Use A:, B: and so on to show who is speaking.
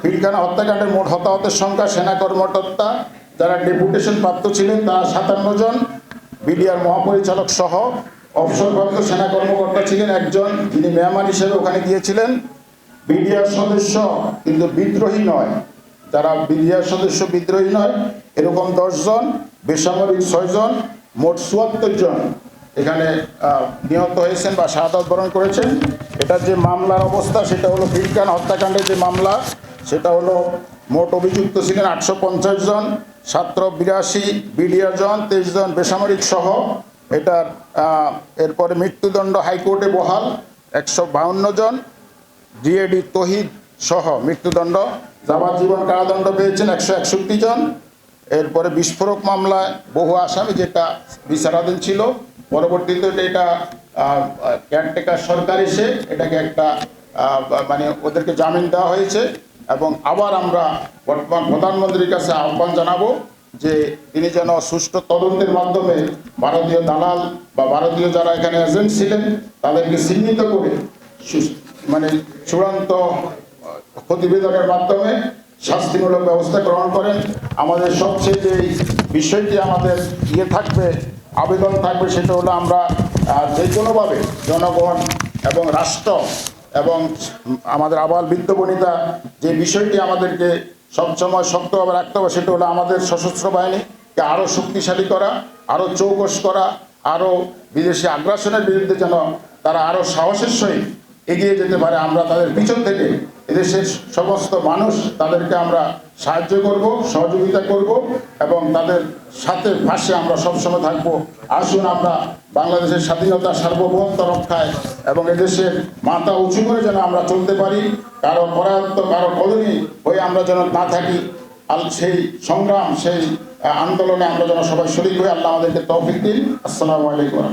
A: পিলখানা হত্যাকাণ্ডের মোট হতাহতের সংখ্যা সেনা কর্মকর্তা যারা ডেপুটেশন প্রাপ্ত ছিলেন তারা 57 জন, বিডিআর মহাপরিচালক সহ অবসরপ্রাপ্ত সেনা কর্মকর্তা ছিলেন একজন, যিনি মেহমান হিসেবে ওখানে গিয়েছিলেন। বিডিআর সদস্য কিন্তু বিদ্রোহী নয়, যারা বিডিআর সদস্য বিদ্রোহী নয় এরকম 10 জন, বেসামরিক 6 জন, মোট 74 জন এখানে নিহত হয়েছেন বা শাহাদাত বরণ করেছেন। এটার যে মামলার অবস্থা সেটা হলো পিলখানা হত্যাকাণ্ডের যে মামলা সেটা হলো মোট অভিযুক্ত ছিলেন 850 জন, ছাত্র 82, বিডিআর জন 23 জন, বেসামরিক সহ। এটার এরপরে মৃত্যুদণ্ড হাইকোর্টে বহাল 152 জন, ডিএডি তহিদ সহ মৃত্যুদণ্ড, যাবজ্জীবন কারাদণ্ড পেয়েছেন 161 জন। এরপরে বিস্ফোরক মামলায় বহু আসামি যেটা বিচারাধীন ছিল, পরবর্তীতে এটা কেয়ারটেকার সরকার এসে এটাকে একটা মানে ওদেরকে জামিন দেওয়া হয়েছে। এবং আবার আমরা বর্তমান প্রধানমন্ত্রীর কাছে আহ্বান জানাবো যে তিনি যেন সুষ্ঠু তদন্তের মাধ্যমে ভারতীয় দালাল বা ভারতীয় যারা এখানে এজেন্ট ছিলেন তাদেরকে চিহ্নিত করে মানে চূড়ান্ত প্রতিবেদনের মাধ্যমে শাস্তিমূলক ব্যবস্থা গ্রহণ করেন। আমাদের সবচেয়ে যে বিষয়টি আমাদের থাকবে, আবেদন থাকবে, সেটা হলো আমরা যে কোনোভাবে জনগণ এবং রাষ্ট্র এবং আমাদের আবাল বৃদ্ধ বনিতা যে বিষয়টি আমাদেরকে সবসময় শক্তভাবে রাখতে হবে সেটা হলো আমাদের সশস্ত্র বাহিনীকে আরও শক্তিশালী করা, আরও চৌকস করা, আরও বিদেশি আগ্রাসনের বিরুদ্ধে যেন তারা আরও সাহসের সহিত এগিয়ে যেতে পারে। আমরা তাদের পিছন থেকে এদেশের সমস্ত মানুষ তাদেরকে আমরা সাহায্য করব, সহযোগিতা করব এবং তাদের সাথে পাশে আমরা সবসময় থাকবো। আসুন আমরা বাংলাদেশের স্বাধীনতা সার্বভৌমত্ব রক্ষায় এবং এদেশের মাথা উঁচু করে যেন আমরা চলতে পারি, কারো পরায়ত্ত কারো কলোনি হয়ে আমরা যেন না থাকি। সেই সংগ্রাম সেই আন্দোলনে আমরা যেন সবাই শরীক হয়ে আল্লাহ আমাদেরকে তৌফিক দিন। আসসালামু আলাইকুম।